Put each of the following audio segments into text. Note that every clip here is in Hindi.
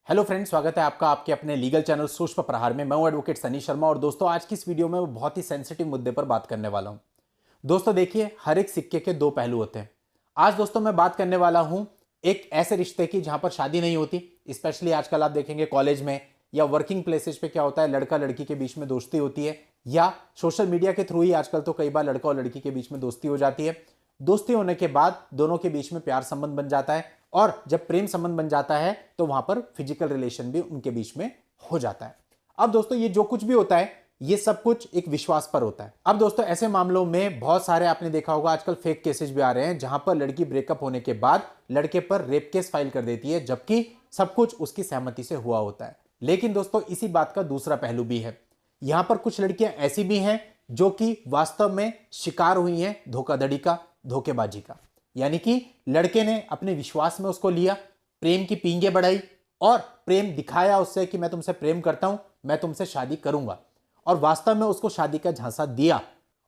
हेलो फ्रेंड्स, स्वागत है आपका आपके अपने लीगल चैनल सोच पर प्रहार में। मैं हूं एडवोकेट सनी शर्मा और दोस्तों आज की इस वीडियो में मैं बहुत ही सेंसिटिव मुद्दे पर बात करने वाला हूं। दोस्तों देखिए, हर एक सिक्के के दो पहलू होते हैं। आज दोस्तों मैं बात करने वाला हूं एक ऐसे रिश्ते की जहां पर शादी नहीं होती। स्पेशली आजकल आप देखेंगे कॉलेज में या वर्किंग प्लेसेस पे क्या होता है, लड़का लड़की के बीच में दोस्ती होती है या सोशल मीडिया के थ्रू ही आजकल तो कई बार लड़का और लड़की के बीच में दोस्ती हो जाती है। दोस्ती होने के बाद दोनों के बीच में प्यार संबंध बन जाता है और जब प्रेम संबंध बन जाता है तो वहां पर फिजिकल रिलेशन भी उनके बीच में हो जाता है। अब दोस्तों ये जो कुछ भी होता है ये सब कुछ एक विश्वास पर होता है। अब दोस्तों ऐसे मामलों में बहुत सारे आपने देखा होगा आजकल फेक केसेस भी आ रहे हैं जहां पर लड़की ब्रेकअप होने के बाद लड़के पर रेप केस फाइल कर देती है जबकि सब कुछ उसकी सहमति से हुआ होता है। लेकिन दोस्तों इसी बात का दूसरा पहलू भी है। यहां पर कुछ लड़कियां ऐसी भी हैं जो कि वास्तव में शिकार हुई हैं धोखाधड़ी का, धोखेबाजी का। यानी कि लड़के ने अपने विश्वास में उसको लिया, प्रेम की पींगे बढ़ाई और प्रेम दिखाया उससे कि मैं तुमसे प्रेम करता हूं, मैं तुमसे शादी करूंगा, और वास्तव में उसको शादी का झांसा दिया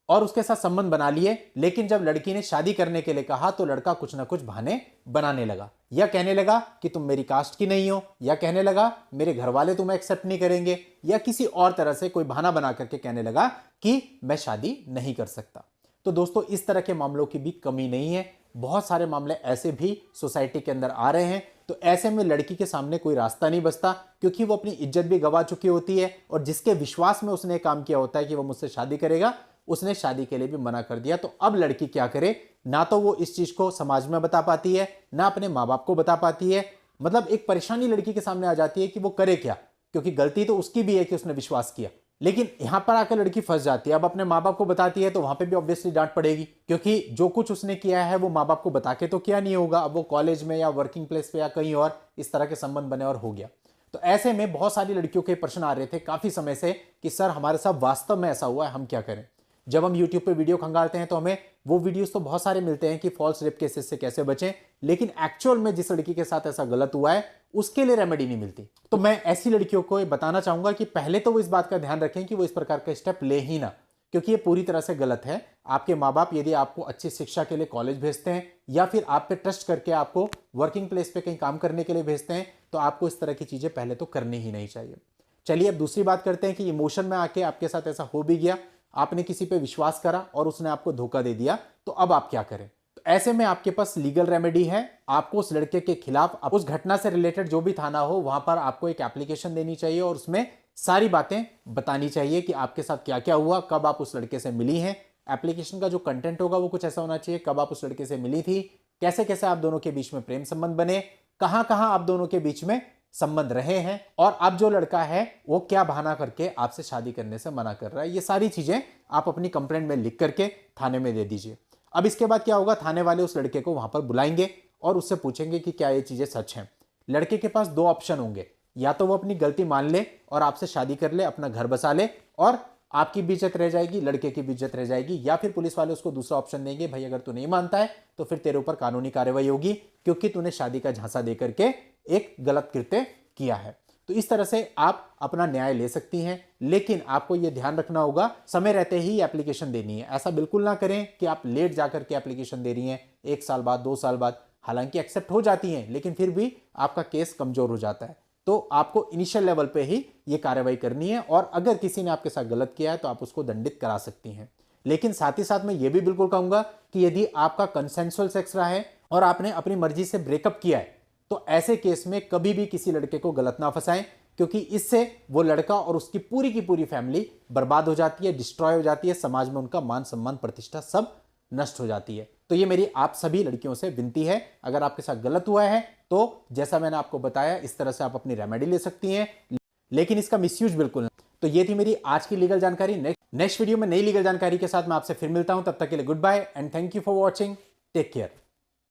और उसके साथ संबंध बना लिए। लेकिन जब लड़की ने शादी करने के लिए कहा तो लड़का कुछ ना कुछ बहाने बनाने लगा, या कहने लगा कि तुम मेरी कास्ट की नहीं हो, या कहने लगा मेरे घर वाले तुम्हें एक्सेप्ट नहीं करेंगे, या किसी और तरह से कोई बहाना बना करके कहने लगा कि मैं शादी नहीं कर सकता। तो दोस्तों इस तरह के मामलों की भी कमी नहीं है, बहुत सारे मामले ऐसे भी सोसाइटी के अंदर आ रहे हैं। तो ऐसे में लड़की के सामने कोई रास्ता नहीं बचता क्योंकि वो अपनी इज्जत भी गंवा चुकी होती है और जिसके विश्वास में उसने काम किया होता है कि वो मुझसे शादी करेगा, उसने शादी के लिए भी मना कर दिया। तो अब लड़की क्या करे, ना तो वो इस चीज को समाज में बता पाती है, ना अपने माँ बाप को बता पाती है। मतलब एक परेशानी लड़की के सामने आ जाती है कि वो करे क्या, क्योंकि गलती तो उसकी भी है कि उसने विश्वास किया। लेकिन यहां पर आकर लड़की फंस जाती है। अब अपने माँ बाप को बताती है तो वहां पे भी ऑब्वियसली डांट पड़ेगी क्योंकि जो कुछ उसने किया है वो माँ बाप को बता के तो किया नहीं होगा। अब वो कॉलेज में या वर्किंग प्लेस पे या कहीं और इस तरह के संबंध बने और हो गया। तो ऐसे में बहुत सारी लड़कियों के प्रश्न आ रहे थे काफी समय से कि सर हमारे साथ वास्तव में ऐसा हुआ है, हम क्या करें। जब हम YouTube पे वीडियो खंगालते हैं तो हमें वो वीडियोस तो बहुत सारे मिलते हैं कि फॉल्स रेप केसेस से कैसे बचें, लेकिन एक्चुअल में जिस लड़की के साथ ऐसा गलत हुआ है उसके लिए रेमेडी नहीं मिलती। तो मैं ऐसी लड़कियों को बताना चाहूंगा कि पहले तो वो इस बात का ध्यान रखें कि वो इस प्रकार का स्टेप ले ही ना, क्योंकि ये पूरी तरह से गलत है। आपके माँ बाप यदि आपको अच्छी शिक्षा के लिए कॉलेज भेजते हैं या फिर आप पे ट्रस्ट करके आपको वर्किंग प्लेस पे कहीं काम करने के लिए भेजते हैं तो आपको इस तरह की चीजें पहले तो करनी ही नहीं चाहिए। चलिए अब दूसरी बात करते हैं कि इमोशन में आके आपके साथ ऐसा हो भी गया, आपने किसी पे विश्वास करा और उसने आपको धोखा दे दिया, तो अब आप क्या करें। तो ऐसे में आपके पास लीगल रेमेडी है। आपको उस लड़के के खिलाफ उस घटना से रिलेटेड जो भी थाना हो वहां पर आपको एक एप्लीकेशन देनी चाहिए और उसमें सारी बातें बतानी चाहिए कि आपके साथ क्या क्या हुआ, कब आप उस लड़के से मिली हैं। एप्लीकेशन का जो कंटेंट होगा वो कुछ ऐसा होना चाहिए, कब आप उस लड़के से मिली थी, कैसे कैसे आप दोनों के बीच में प्रेम संबंध बने, कहां कहां आप दोनों के बीच में संबंध रहे हैं, और अब जो लड़का है वो क्या बहाना करके आपसे शादी करने से मना कर रहा है। ये सारी चीजें आप अपनी कंप्लेंट में लिख करके थाने में दे दीजिए। अब इसके बाद क्या होगा, थाने वाले उस लड़के को वहां पर बुलाएंगे और उससे पूछेंगे कि क्या ये चीजें सच हैं। लड़के के पास दो ऑप्शन होंगे, या तो वो अपनी गलती मान ले और आपसे शादी कर ले, अपना घर बसा ले और आपकी भी इज्जत रह जाएगी, लड़के की भी इज्जत रह जाएगी, या फिर पुलिस वाले उसको दूसरा ऑप्शन देंगे, भाई अगर तू नहीं मानता है तो फिर तेरे ऊपर कानूनी कार्रवाई होगी क्योंकि तूने शादी का झांसा दे करके एक गलत कृत्य किया है। तो इस तरह से आप अपना न्याय ले सकती हैं, लेकिन आपको यह ध्यान रखना होगा समय रहते ही एप्लीकेशन देनी है। ऐसा बिल्कुल ना करें कि आप लेट जाकर के एप्लीकेशन दे रही हैं, 1 साल बाद 2 साल बाद, हालांकि एक्सेप्ट हो जाती हैं लेकिन फिर भी आपका केस कमजोर हो जाता है। तो आपको इनिशियल लेवल पे ही यह कार्रवाई करनी है और अगर किसी ने आपके साथ गलत किया है तो आप उसको दंडित करा सकती हैं। लेकिन साथ ही साथ मैं यह भी बिल्कुल कहूंगा कि यदि आपका कंसेंसुअल सेक्स रहा है और आपने अपनी मर्जी से ब्रेकअप किया है तो ऐसे केस में कभी भी किसी लड़के को गलत ना फंसाएं, क्योंकि इससे वो लड़का और उसकी पूरी की पूरी फैमिली बर्बाद हो जाती है, डिस्ट्रॉय हो जाती है, समाज में उनका मान सम्मान प्रतिष्ठा सब नष्ट हो जाती है। तो ये मेरी आप सभी लड़कियों से विनती है, अगर आपके साथ गलत हुआ है तो जैसा मैंने आपको बताया इस तरह से आप अपनी रेमेडी ले सकती हैं, लेकिन इसका मिसयूज बिल्कुल नहीं। तो ये थी मेरी आज की लीगल जानकारी। नेक्स्ट वीडियो में नई लीगल जानकारी के साथ मैं आपसे फिर मिलता हूं, तब तक के लिए good bye and thank you for watching. Take care.